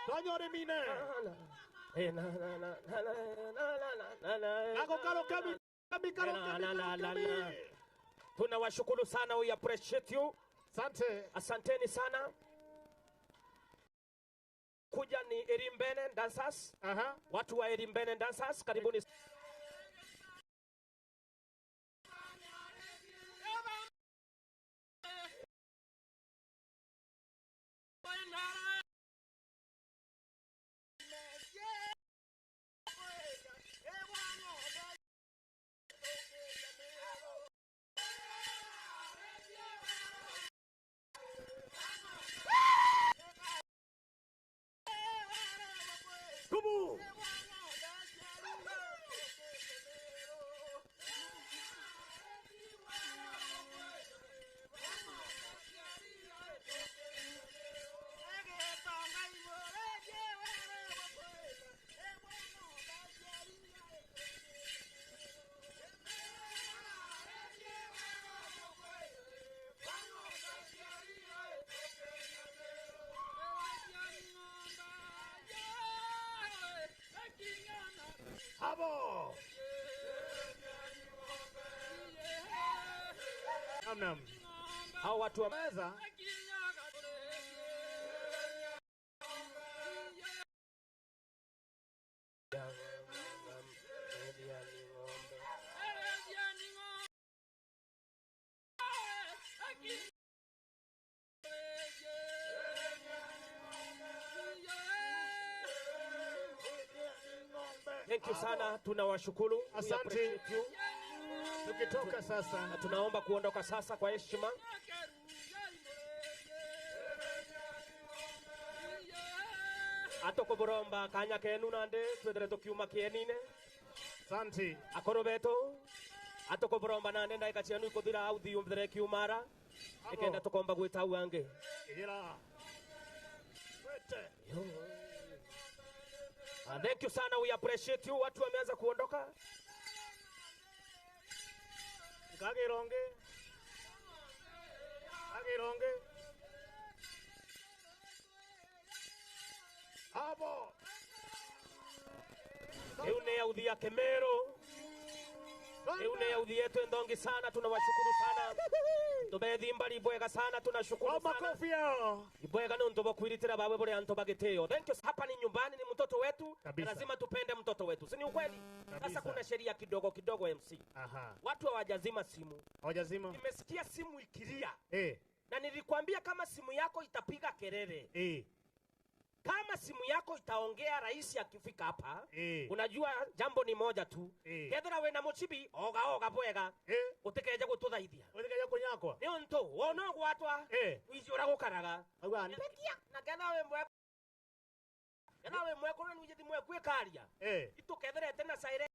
Tonyore mine. Tunawashukuru sana, we appreciate you. Asante. Asanteni sana. Kuja ni Erimbene Dancers. Watu wa Erimbene Dancers, karibuni. Abo. Namnam. Hao watu wa meza. Thank you sana, tunawashukuru. Asante. Tukitoka sasa, tunaomba kuondoka sasa kwa heshima. Atoko boromba kanya kenu nande twedere tokiuma kienine. Asante. Akorobeto atoko boromba nande ndaika cianu ikuthira authi umdere kiumara. Ikenda tukomba gwita wange. Ira. Wete. Thank you sana, we appreciate you. Watu wameanza kuondoka. Kagironge. Kagironge. Abo. Eune ya udhi ya Kemero. Eune ya udhi yetu endongi sana, tunawashukuru sana. Tubethi mbali bwega sana, tunashukuru sana. Makofi yao. Ibwega nunto bakwiritira bawe bore anto bageteo. Thank you. Hapa ni nyumbani, ni mtoto wetu. Lazima tupende mtoto wetu. Si ni ukweli? Sasa kuna sheria kidogo kidogo MC. Watu hawajazima simu. Hawajazima. Nimesikia simu ikilia. Na nilikwambia kama simu yako itapiga kelele. Kama simu yako itaongea rais akifika hapa, unajua jambo ni moja tu. Kethera we na muchibi oga bwega. Utikeje gututhaithia. Utikeje kunyakwa. Ni onto wono gwatwa. Wizura gukaraga. Betia na kana we mwe. Kana we mwe kono nuje mwe kwekaria. Itukethera tena saire.